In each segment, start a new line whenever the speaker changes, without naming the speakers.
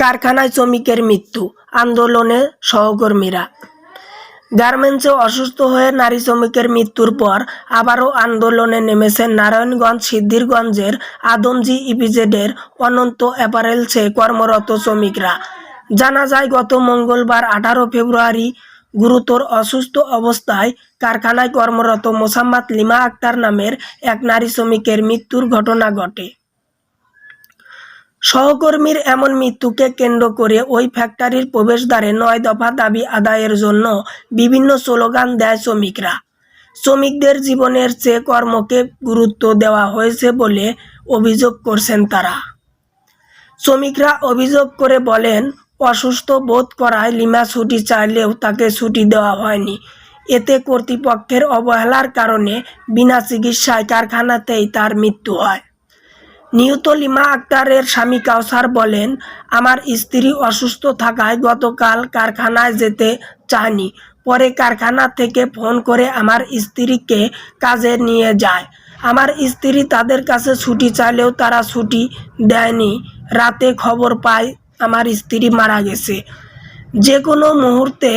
কারখানায় শ্রমিকের মৃত্যু, আন্দোলনে সহকর্মীরা। গার্মেন্টসে অসুস্থ হয়ে নারী শ্রমিকের মৃত্যুর পর আবারও আন্দোলনে নেমেছেন নারায়ণগঞ্জ সিদ্ধিরগঞ্জের আদমজী ইপিজেডের অনন্ত অ্যাপারেলসে কর্মরত শ্রমিকরা। জানা যায়, গত মঙ্গলবার 18 ফেব্রুয়ারি গুরুতর অসুস্থ অবস্থায় কারখানায় কর্মরত মোসাম্মদ লিমা আক্তার নামের এক নারী শ্রমিকের মৃত্যুর ঘটনা ঘটে। সহকর্মীর এমন মৃত্যুকে কেন্দ্র করে ওই ফ্যাক্টরির প্রবেশদ্বারে 9 দফা দাবি আদায়ের জন্য বিভিন্ন স্লোগান দেয় শ্রমিকরা। শ্রমিকদের জীবনের চেয়ে কর্মকে গুরুত্ব দেওয়া হয়েছে বলে অভিযোগ করছেন তারা। শ্রমিকরা অভিযোগ করে বলেন, অসুস্থ বোধ করায় লিমা ছুটি চাইলেও তাকে ছুটি দেওয়া হয়নি। এতে কর্তৃপক্ষের অবহেলার কারণে বিনা চিকিৎসায় কারখানাতেই তার মৃত্যু হয়। নিহত লিমা আক্তারের স্বামী কাউসার বলেন, আমার স্ত্রী অসুস্থ থাকায় গতকাল কারখানায় যেতে চায়নি। পরে কারখানা থেকে ফোন করে আমার স্ত্রীকে কাজে নিয়ে যায়। আমার স্ত্রী তাদের কাছে ছুটি চাইলেও তারা ছুটি দেয়নি। রাতে খবর পাই আমার স্ত্রী মারা গেছে। যে কোনো মুহূর্তে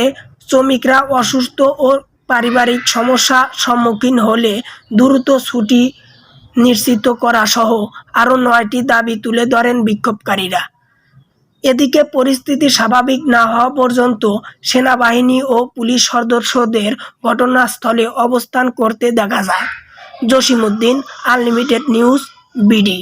শ্রমিকরা অসুস্থ ও পারিবারিক সমস্যার সম্মুখীন হলে দ্রুত ছুটি নিশ্চিত করা সহ আরও 9টি দাবি তুলে ধরেন বিক্ষোভকারীরা। এদিকে পরিস্থিতি স্বাভাবিক না হওয়া পর্যন্ত সেনাবাহিনী ও পুলিশ সদস্যদের ঘটনাস্থলে অবস্থান করতে দেখা যায়। Jasimuddin, unlimited news, BD.